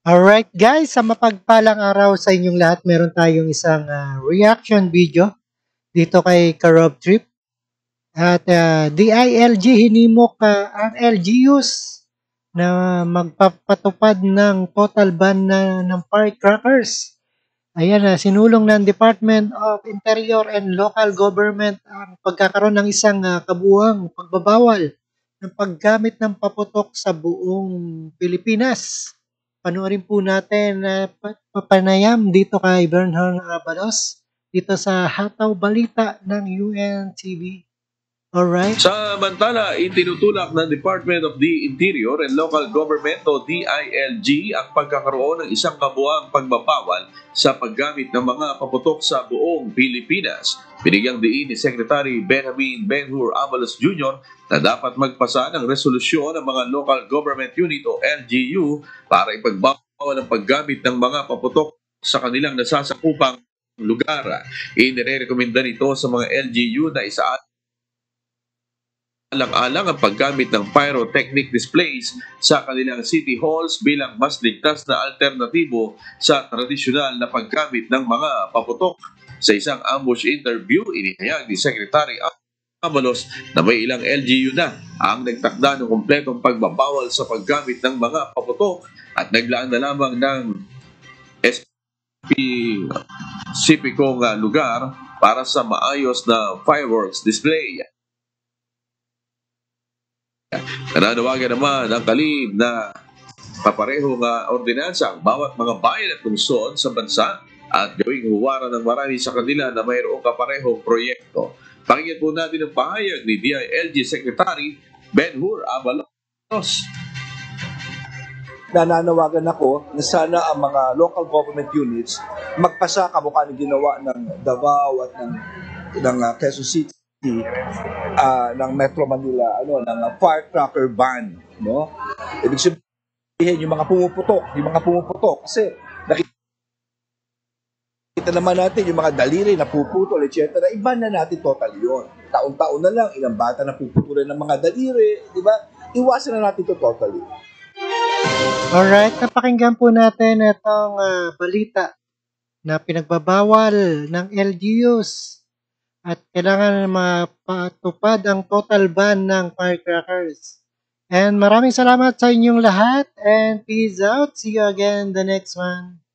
Alright guys, sa mapagpalang araw sa inyong lahat, meron tayong isang reaction video dito kay Karob Trip. At DILG hinimok ang LGUs na magpapatupad ng total ban ng firecrackers. Ayan, sinulong ng Department of Interior and Local Government ang pagkakaroon ng isang kabuuang pagbabawal ng paggamit ng paputok sa buong Pilipinas. Panoorin po natin papanayam dito kay Bernhard Abalos dito sa Hataw Balita ng UNTV. Alright. Samantala, itinutulak ng Department of the Interior and Local Government o DILG ang pagkakaroon ng isang kabuuang pagbabawal sa paggamit ng mga paputok sa buong Pilipinas. Binigyang diin ni Secretary Benjamin Ben-Hur Abalos Jr. na dapat magpasa ng resolusyon ng mga Local Government Unit o LGU para ipagbawal ang paggamit ng mga paputok sa kanilang nasasakupang lugar. Inirekomenda nito sa mga LGU na alang-alang ang paggamit ng pyrotechnic displays sa kanilang city halls bilang mas ligtas na alternatibo sa tradisyonal na paggamit ng mga paputok. Sa isang ambush interview, inihayag ni Secretary Abalos na may ilang LGU na ang nagtakda ng kumpletong pagbabawal sa paggamit ng mga paputok at naglaan na lamang ng espesipikong lugar para sa maayos na fireworks display. Nananawagan naman ang kalib na paparehong ordinansa ang bawat mga bayan at lungsod sa bansa at gawing huwaran ng marami sa kanila na mayroong kaparehong proyekto. Pakinggan po natin ang pahayag ni DILG Secretary Ben-Hur Abalos. Nananawagan ako na sana ang mga local government units magpasa kamukha ng ginawa ng Davao at ng Quezon City, ng Metro Manila, ng firecracker ban, no? Ibig sabihin yung mga pumuputok kasi nakita naman natin yung mga daliri na puputol, etc. Iban na natin totally yun. Taon-taon na lang, ilang bata na puputulan ng mga daliri, di ba? Iwasan na natin to totally. Alright, napakinggan po natin itong balita na pinagbabawal ng LGUs at kailangan mapatupad ang total ban ng firecrackers. And maraming salamat sa inyong lahat and peace out. See you again the next one.